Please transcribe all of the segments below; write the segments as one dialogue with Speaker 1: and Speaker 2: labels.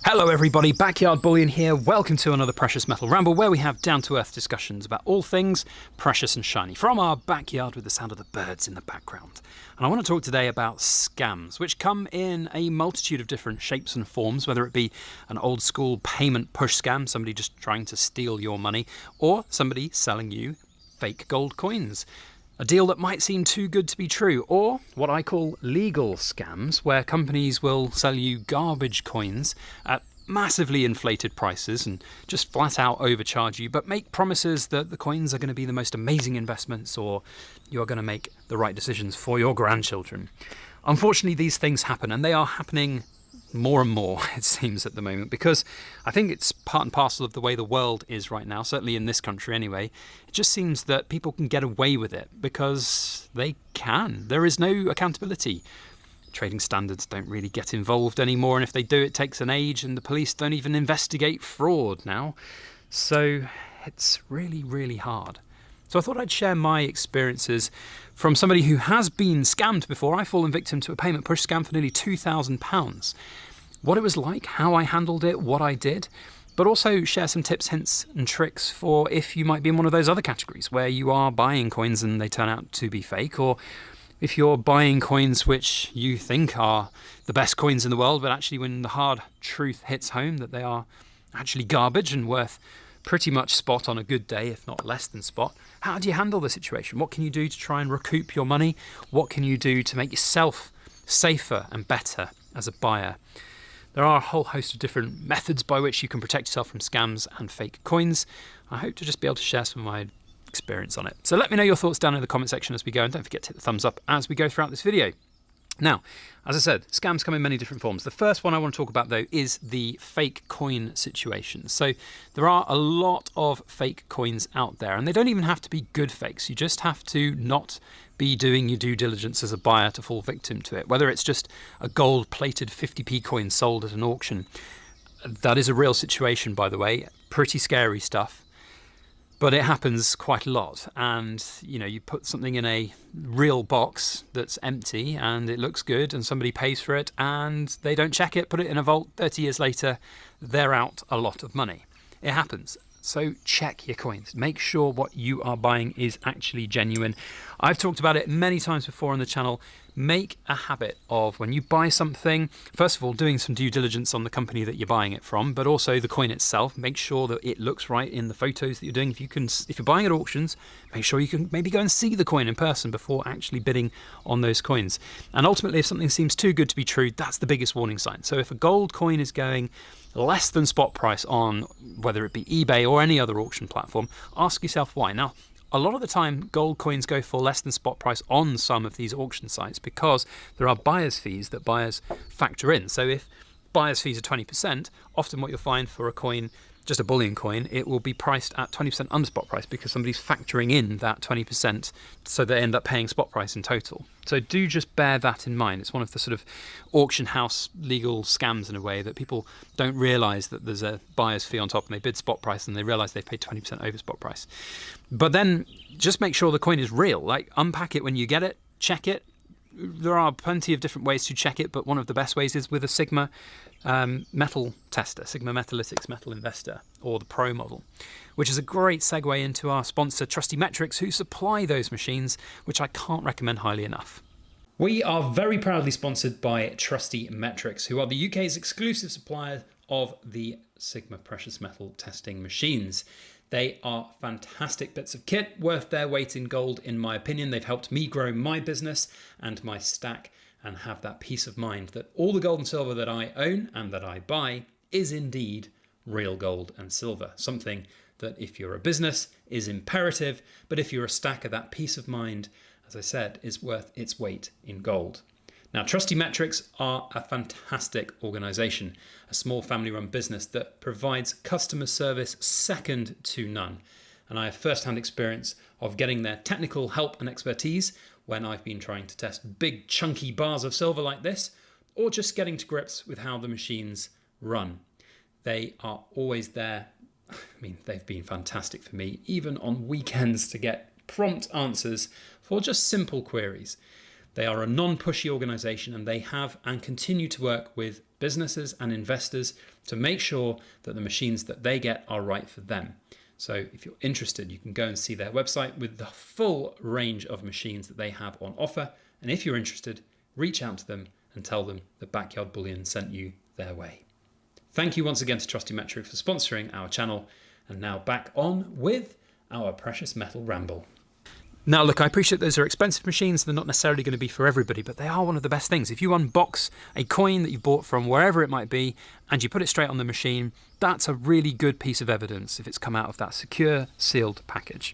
Speaker 1: Hello everybody, Backyard Bullion here. Welcome to another Precious Metal Ramble where we have down-to-earth discussions about all things precious and shiny from our backyard with the sound of the birds in the background. And I want to talk today about scams, which come in a multitude of different shapes and forms, whether it be an old school payment push scam, somebody just trying to steal your money, or somebody selling you fake gold coins. A deal that might seem too good to be true, or what I call legal scams, where companies will sell you garbage coins at massively inflated prices and just flat out overcharge you, but make promises that the coins are going to be the most amazing investments or you're going to make the right decisions for your grandchildren. Unfortunately, these things happen, and they are happening more and more, it seems, at the moment, because I think it's part and parcel of the way the world is right now, certainly in this country anyway. It just seems that people can get away with it because they can. There is no accountability. Trading standards don't really get involved anymore, and if they do, it takes an age, and the police don't even investigate fraud now. So it's really, really hard. So I thought I'd share my experiences from somebody who has been scammed before. I've fallen victim to a payment push scam for nearly £2,000. What it was like, how I handled it, what I did, but also share some tips, hints and tricks for if you might be in one of those other categories where you are buying coins and they turn out to be fake, or if you're buying coins which you think are the best coins in the world, but actually when the hard truth hits home that they are actually garbage and worth pretty much spot on a good day, if not less than spot. How do you handle the situation? What can you do to try and recoup your money? What can you do to make yourself safer and better as a buyer? There are a whole host of different methods by which you can protect yourself from scams and fake coins. I hope to just be able to share some of my experience on it. So let me know your thoughts down in the comment section as we go, and don't forget to hit the thumbs up as we go throughout this video. Now, as I said, scams come in many different forms. The first one I want to talk about, though, is the fake coin situation. So there are a lot of fake coins out there, and they don't even have to be good fakes. You just have to not be doing your due diligence as a buyer to fall victim to it. Whether it's just a gold-plated 50p coin sold at an auction. That is a real situation, by the way. Pretty scary stuff. But it happens quite a lot, and you put something in a real box that's empty and it looks good and somebody pays for it and they don't check it, put it in a vault, 30 years later they're out a lot of money. It happens. So check your coins. Make sure what you are buying is actually genuine. I've talked about it many times before on the channel. Make a habit of, when you buy something, first of all, doing some due diligence on the company that you're buying it from, but also the coin itself. Make sure that it looks right in the photos that you're doing. If you're buying at auctions, make sure you can maybe go and see the coin in person before actually bidding on those coins. And ultimately, if something seems too good to be true, that's the biggest warning sign. So if a gold coin is going less than spot price on whether it be eBay or any other auction platform, ask yourself why. Now, a lot of the time, gold coins go for less than spot price on some of these auction sites because there are buyer's fees that buyers factor in. So if buyer's fees are 20%, often what you'll find for a coin, just a bullion coin, it will be priced at 20% under spot price because somebody's factoring in that 20%, so they end up paying spot price in total. So do just bear that in mind. It's one of the sort of auction house legal scams in a way that people don't realise that there's a buyer's fee on top and they bid spot price and they realise they've paid 20% over spot price. But then just make sure the coin is real. Like, unpack it when you get it, check it. There are plenty of different ways to check it, but one of the best ways is with a Sigma metal tester, Sigma Metalytics Metal Investor, or the Pro model, which is a great segue into our sponsor Trusty Metrics, who supply those machines, which I can't recommend highly enough. We are very proudly sponsored by Trusty Metrics, who are the UK's exclusive supplier of the Sigma precious metal testing machines. They are fantastic bits of kit, worth their weight in gold, in my opinion. They've helped me grow my business and my stack and have that peace of mind that all the gold and silver that I own and that I buy is indeed real gold and silver. Something that, if you're a business, is imperative, but if you're a stacker, that peace of mind, as I said, is worth its weight in gold. Now, Trusty Metrics are a fantastic organisation, a small family-run business that provides customer service second to none. And I have first-hand experience of getting their technical help and expertise when I've been trying to test big chunky bars of silver like this, or just getting to grips with how the machines run. They are always there. I mean, they've been fantastic for me, even on weekends, to get prompt answers for just simple queries. They are a non-pushy organization, and they have and continue to work with businesses and investors to make sure that the machines that they get are right for them. So if you're interested, you can go and see their website with the full range of machines that they have on offer. And if you're interested, reach out to them and tell them that Backyard Bullion sent you their way. Thank you once again to Trusty Metric for sponsoring our channel. And now back on with our precious metal ramble. Now, look, I appreciate those are expensive machines. They're not necessarily going to be for everybody, but they are one of the best things. If you unbox a coin that you bought from wherever it might be and you put it straight on the machine, that's a really good piece of evidence if it's come out of that secure, sealed package.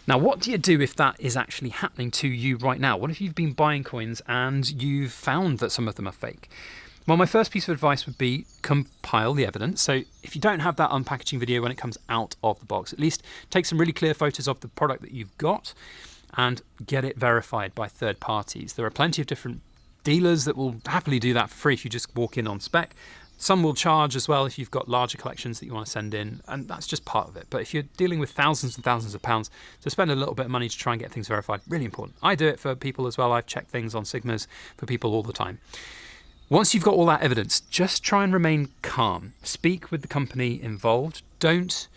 Speaker 1: Now, what do you do if that is actually happening to you right now? What if you've been buying coins and you've found that some of them are fake? Well, my first piece of advice would be compile the evidence. So if you don't have that unpackaging video when it comes out of the box, at least take some really clear photos of the product that you've got and get it verified by third parties. There are plenty of different dealers that will happily do that for free if you just walk in on spec. Some will charge as well if you've got larger collections that you want to send in, and that's just part of it. But if you're dealing with thousands and thousands of pounds, to spend a little bit of money to try and get things verified, really important. I do it for people as well. I've checked things on Sigmas for people all the time. Once you've got all that evidence, just try and remain calm. Speak with the company involved. Don't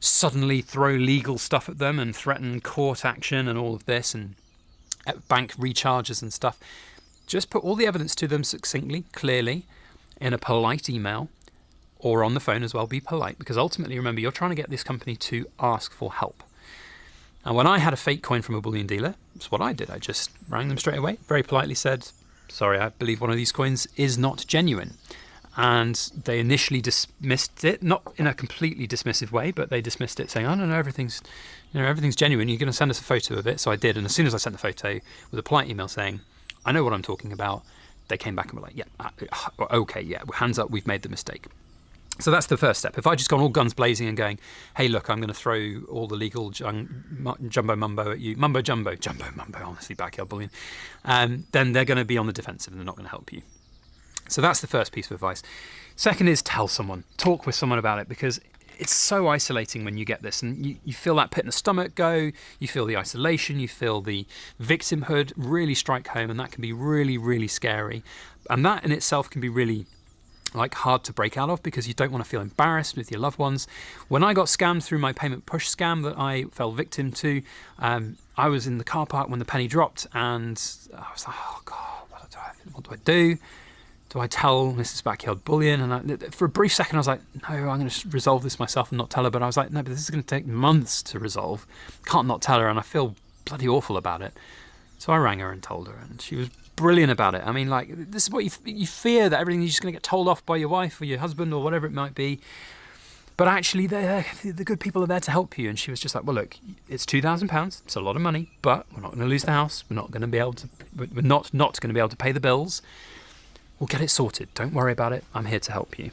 Speaker 1: suddenly throw legal stuff at them and threaten court action and all of this and bank recharges and stuff. Just put all the evidence to them succinctly, clearly, in a polite email or on the phone as well. Be polite, because ultimately, remember, you're trying to get this company to ask for help. And when I had a fake coin from a bullion dealer, that's what I did. I just rang them straight away, very politely said, sorry, I believe one of these coins is not genuine. And they initially dismissed it, not in a completely dismissive way, but they dismissed it saying, oh, no, everything's genuine. You're going to send us a photo of it. So I did. And as soon as I sent the photo with a polite email saying, I know what I'm talking about, they came back and were like, yeah, okay, yeah, hands up, we've made the mistake. So that's the first step. If I just gone all guns blazing and going, hey, look, I'm going to throw all the legal jumbo mumbo at you, mumbo jumbo, honestly, Backyard Bullion, then they're going to be on the defensive and they're not going to help you. So that's the first piece of advice. Second is tell someone, talk with someone about it, because it's so isolating when you get this and you feel that pit in the stomach go, you feel the isolation, you feel the victimhood really strike home, and that can be really, really scary. And that in itself can be really hard to break out of, because you don't want to feel embarrassed with your loved ones. When I got scammed through my payment push scam that I fell victim to, I was in the car park when the penny dropped, and I was like, oh God, what do I do? Do I tell Mrs. Backyard Bullion? And for a brief second I was like, no, I'm going to resolve this myself and not tell her. But I was like, no, but this is going to take months to resolve. Can't not tell her, and I feel bloody awful about it. So I rang her and told her, and she was brilliant about it. I mean, this is what you fear, that everything, you're just going to get told off by your wife or your husband or whatever it might be. But actually, the good people are there to help you. And she was just like, well, look, it's £2,000. It's a lot of money, but we're not going to lose the house. We're not going to be able to. We're not going to be able to pay the bills. We'll get it sorted. Don't worry about it. I'm here to help you.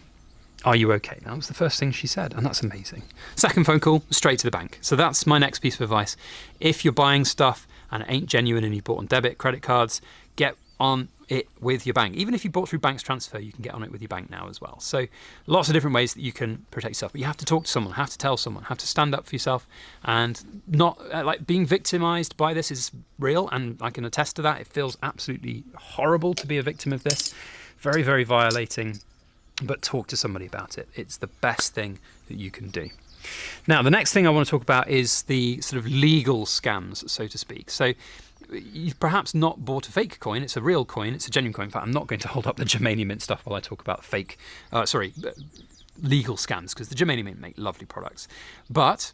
Speaker 1: Are you okay? That was the first thing she said, and that's amazing. Second phone call, straight to the bank. So that's my next piece of advice. If you're buying stuff and it ain't genuine and you bought on debit, credit cards, get on it with your bank. Even if you bought through Banks Transfer, you can get on it with your bank now as well. So lots of different ways that you can protect yourself. But you have to talk to someone, have to tell someone, have to stand up for yourself, and not being victimized by this is real, and I can attest to that. It feels absolutely horrible to be a victim of this. Very, very violating, but talk to somebody about it. It's the best thing that you can do. Now, the next thing I want to talk about is the sort of legal scams, so to speak. So you've perhaps not bought a fake coin. It's a real coin. It's a genuine coin. In fact, I'm not going to hold up the Germanium Mint stuff while I talk about legal scams, because the Germanium Mint make lovely products. But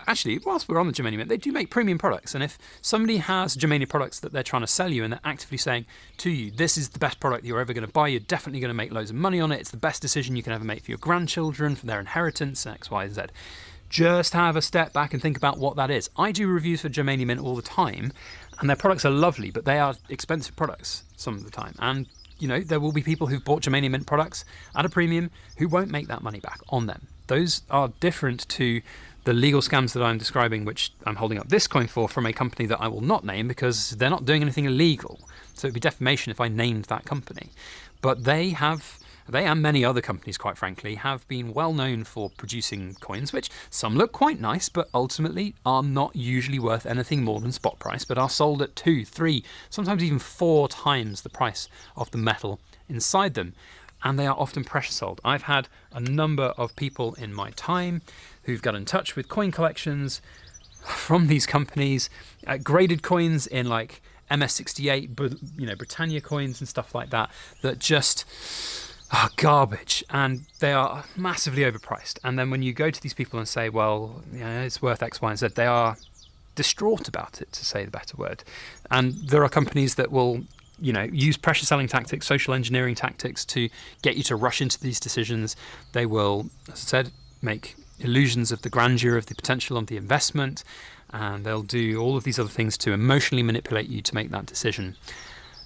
Speaker 1: actually, whilst we're on the Germanium Mint, they do make premium products. And if somebody has Germanium products that they're trying to sell you and they're actively saying to you, this is the best product you're ever going to buy, you're definitely going to make loads of money on it, it's the best decision you can ever make for your grandchildren, for their inheritance, X, Y, Z. Just have a step back and think about what that is. I do reviews for Germanium Mint all the time, and their products are lovely, but they are expensive products some of the time. And there will be people who've bought Germanium Mint products at a premium who won't make that money back on them. Those are different to the legal scams that I'm describing, which I'm holding up this coin for, from a company that I will not name because they're not doing anything illegal. So it'd be defamation if I named that company. But they have They and many other companies, quite frankly, have been well known for producing coins, which some look quite nice, but ultimately are not usually worth anything more than spot price, but are sold at 2, 3, sometimes even 4 times the price of the metal inside them. And they are often pressure sold. I've had a number of people in my time who've got in touch with coin collections from these companies, graded coins in like MS68, Britannia coins and stuff like that, that just are garbage, and they are massively overpriced. And then when you go to these people and say, well, it's worth X, Y, and Z, they are distraught about it, to say the better word. And there are companies that will use pressure selling tactics, social engineering tactics to get you to rush into these decisions. They will, as I said, make illusions of the grandeur of the potential of the investment, and they'll do all of these other things to emotionally manipulate you to make that decision.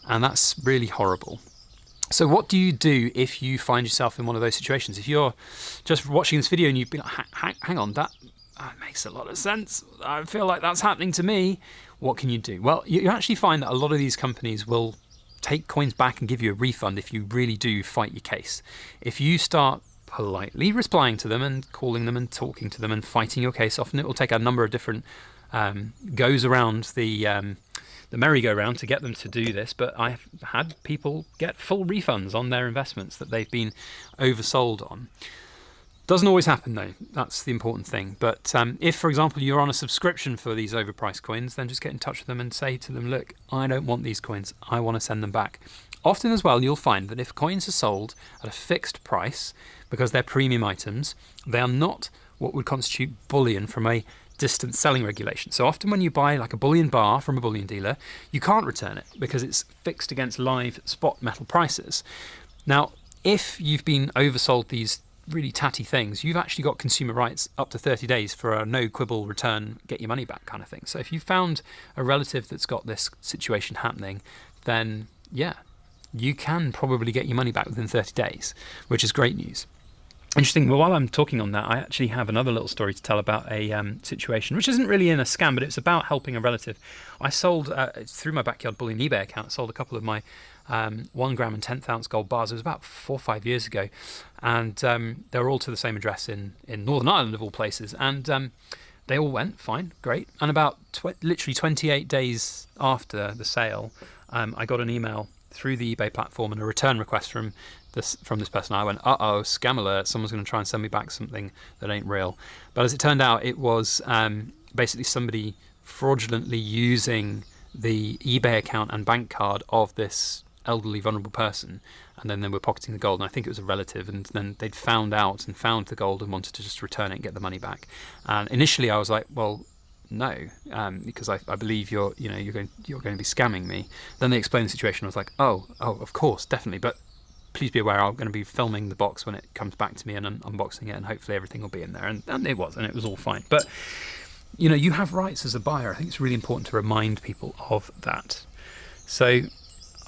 Speaker 1: And that's really horrible. So what do you do if you find yourself in one of those situations? If you're just watching this video and you've been like, hang on, that makes a lot of sense. I feel like that's happening to me. What can you do? Well, you actually find that a lot of these companies will take coins back and give you a refund if you really do fight your case. If you start politely replying to them and calling them and talking to them and fighting your case, often it will take a number of different goes around the merry-go-round to get them to do this, but I've had people get full refunds on their investments that they've been oversold on. Doesn't always happen though, that's the important thing. But if, for example, you're on a subscription for these overpriced coins, then just get in touch with them and say to them, look, I don't want these coins, I want to send them back. Often as well, you'll find that if coins are sold at a fixed price, because they're premium items, they are not what would constitute bullion from a distance selling regulation. So often when you buy like a bullion bar from a bullion dealer, you can't return it because it's fixed against live spot metal prices. Now, if you've been oversold these really tatty things, you've actually got consumer rights up to 30 days for a no quibble return, get your money back kind of thing. So if you found a relative that's got this situation happening, then yeah, you can probably get your money back within 30 days, which is great news. Interesting. Well, while I'm talking on that, I actually have another little story to tell about a situation, which isn't really in a scam, but it's about helping a relative. I sold, through my Backyard Bullion eBay account, I sold a couple of my 1 gram and 10th ounce gold bars. It was about 4 or 5 years ago. And they were all to the same address in Northern Ireland, of all places. And they all went fine, great. And about literally 28 days after the sale, I got an email through the eBay platform and a return request from this person. I went, uh-oh, scam alert, someone's going to try and send me back something that ain't real. But as it turned out, it was basically somebody fraudulently using the eBay account and bank card of this elderly, vulnerable person, and then they were pocketing the gold, and I think it was a relative, and then they'd found out and found the gold and wanted to just return it and get the money back. And initially I was like, well, no, because I believe you're going to be scamming me. Then they explained the situation. I was like, oh, of course, definitely. But please be aware, I'm going to be filming the box when it comes back to me and unboxing it, and hopefully everything will be in there. And it was, and it was all fine. But you have rights as a buyer. I think it's really important to remind people of that. So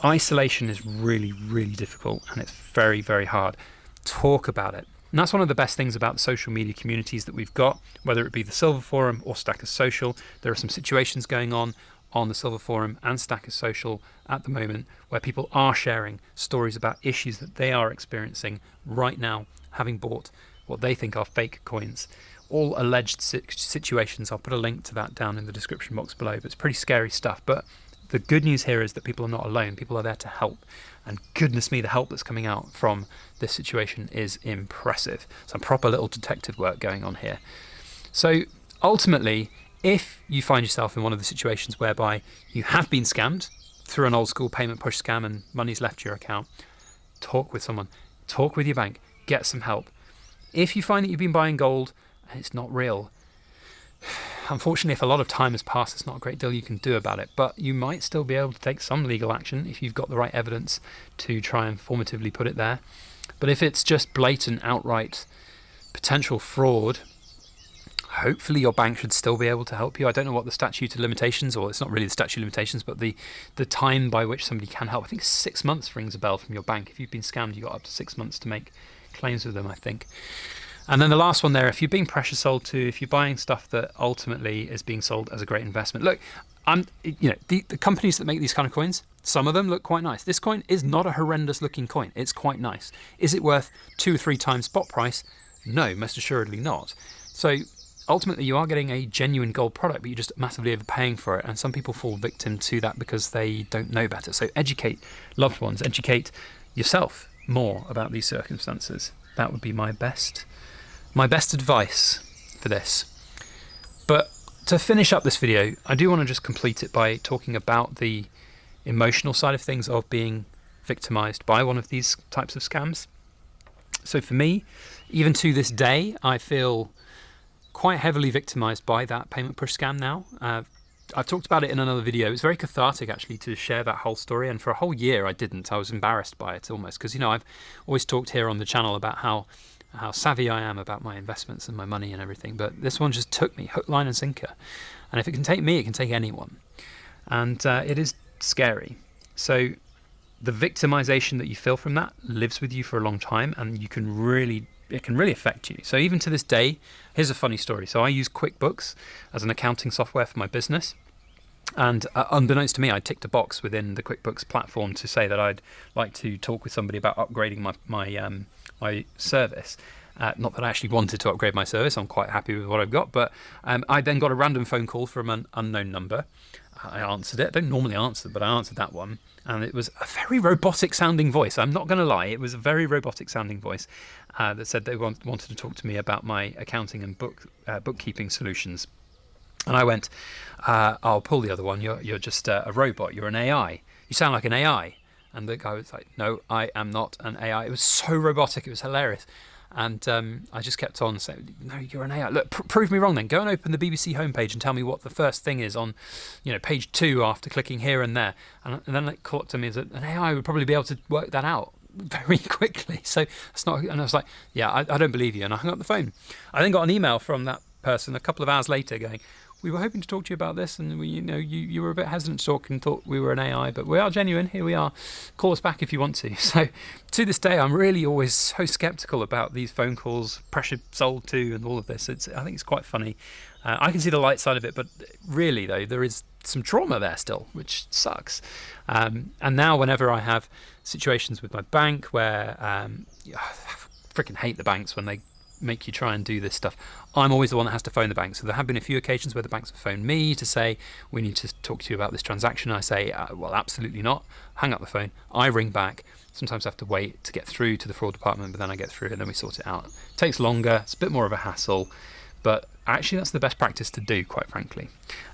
Speaker 1: isolation is really, really difficult, and it's very, very hard. Talk about it. And that's one of the best things about the social media communities that we've got, whether it be the Silver Forum or Stackers Social. There are some situations going on the Silver Forum and Stackers Social at the moment where people are sharing stories about issues that they are experiencing right now, having bought what they think are fake coins. All alleged situations. I'll put a link to that down in the description box below, but it's pretty scary stuff. But the good news here is that people are not alone. People are there to help. And goodness me, the help that's coming out from this situation is impressive. Some proper little detective work going on here. So ultimately, if you find yourself in one of the situations whereby you have been scammed through an old school payment push scam and money's left your account, talk with someone, talk with your bank, get some help. If you find that you've been buying gold and it's not real, unfortunately, if a lot of time has passed, it's not a great deal you can do about it, but you might still be able to take some legal action if you've got the right evidence to try and formatively put it there. But if it's just blatant, outright potential fraud, hopefully your bank should still be able to help you. I don't know what the statute of limitations, or it's not really the statute of limitations, but the time by which somebody can help. I think 6 months rings a bell from your bank. If you've been scammed, you've got up to 6 months to make claims with them, I think. And then the last one there, if you're being pressure sold to, if you're buying stuff that ultimately is being sold as a great investment. Look, The companies that make these kind of coins, some of them look quite nice. This coin is not a horrendous looking coin. It's quite nice. Is it worth 2 or 3 times spot price? No, most assuredly not. So ultimately you are getting a genuine gold product, but you're just massively overpaying for it. And some people fall victim to that because they don't know better. So educate loved ones, educate yourself more about these circumstances. That would be my best advice for this. But to finish up this video, I do want to just complete it by talking about the emotional side of things of being victimized by one of these types of scams. So for me, even to this day, I feel quite heavily victimized by that payment push scam now. I've talked about it in another video. It was very cathartic actually to share that whole story, and for a whole year I didn't. I was embarrassed by it almost, because I've always talked here on the channel about how savvy I am about my investments and my money and everything, but this one just took me hook, line and sinker. And if it can take me, it can take anyone. And it is scary. So the victimization that you feel from that lives with you for a long time, and it can really affect you. So even to this day, here's a funny story. So I use QuickBooks as an accounting software for my business. And unbeknownst to me, I ticked a box within the QuickBooks platform to say that I'd like to talk with somebody about upgrading my service. Not that I actually wanted to upgrade my service. I'm quite happy with what I've got. But I then got a random phone call from an unknown number. I answered it. I don't normally answer, but I answered that one. And it was a very robotic sounding voice. I'm not going to lie. It was a very robotic sounding voice that said they wanted to talk to me about my accounting and bookkeeping solutions. And I went, I'll pull the other one. You're just a robot. You're an AI. You sound like an AI. And the guy was like, no, I am not an AI. It was so robotic. It was hilarious. And I just kept on saying, no, you're an AI. Look, prove me wrong then. Go and open the BBC homepage and tell me what the first thing is on, page 2 after clicking here and there. And then it caught to me that an AI would probably be able to work that out very quickly. So it's not. And I was like, yeah, I don't believe you. And I hung up the phone. I then got an email from that person a couple of hours later going, we were hoping to talk to you about this, and you were a bit hesitant to talk and thought we were an AI, but we are genuine. Here we are. Call us back if you want to. So to this day, I'm really always so skeptical about these phone calls, pressure sold to, and all of this. I think it's quite funny. I can see the light side of it, but really though, there is some trauma there still, which sucks. And now whenever I have situations with my bank where I freaking hate the banks when they make you try and do this stuff. I'm always the one that has to phone the bank. So there have been a few occasions where the banks have phoned me to say, we need to talk to you about this transaction. I say, well, absolutely not. Hang up the phone. I ring back. Sometimes I have to wait to get through to the fraud department, but then I get through and then we sort it out. It takes longer. It's a bit more of a hassle, but actually that's the best practice to do, quite frankly.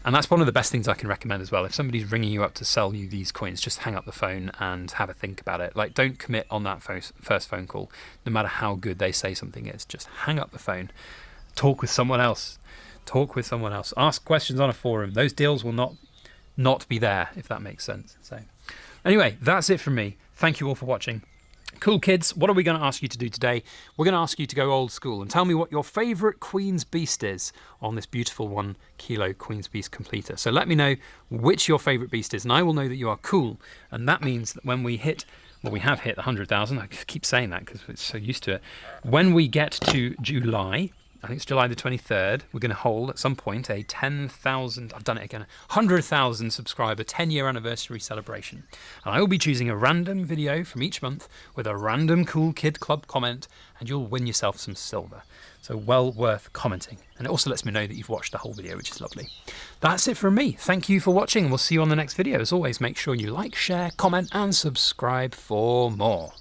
Speaker 1: And that's one of the best things I can recommend as well. If somebody's ringing you up to sell you these coins, just hang up the phone and have a think about it. Like, don't commit on that first phone call, no matter how good they say something is. Just hang up the phone. Talk with someone else. Talk with someone else. Ask questions on a forum. Those deals will not be there, if that makes sense. So anyway, that's it from me. Thank you all for watching. Cool kids, what are we going to ask you to do today? We're going to ask you to go old school and tell me what your favourite Queen's Beast is on this beautiful 1 kilo Queen's Beast completer. So let me know which your favourite beast is, and I will know that you are cool. And that means that when we hit, well, we have hit the 100,000. I keep saying that because we're so used to it. When we get to July, I think it's July the 23rd, we're going to hold at some point a 10,000, I've done it again, 100,000 subscriber 10-year anniversary celebration. And I will be choosing a random video from each month with a random Cool Kid Club comment, and you'll win yourself some silver. So well worth commenting. And it also lets me know that you've watched the whole video, which is lovely. That's it from me. Thank you for watching, and we'll see you on the next video. As always, make sure you like, share, comment, and subscribe for more.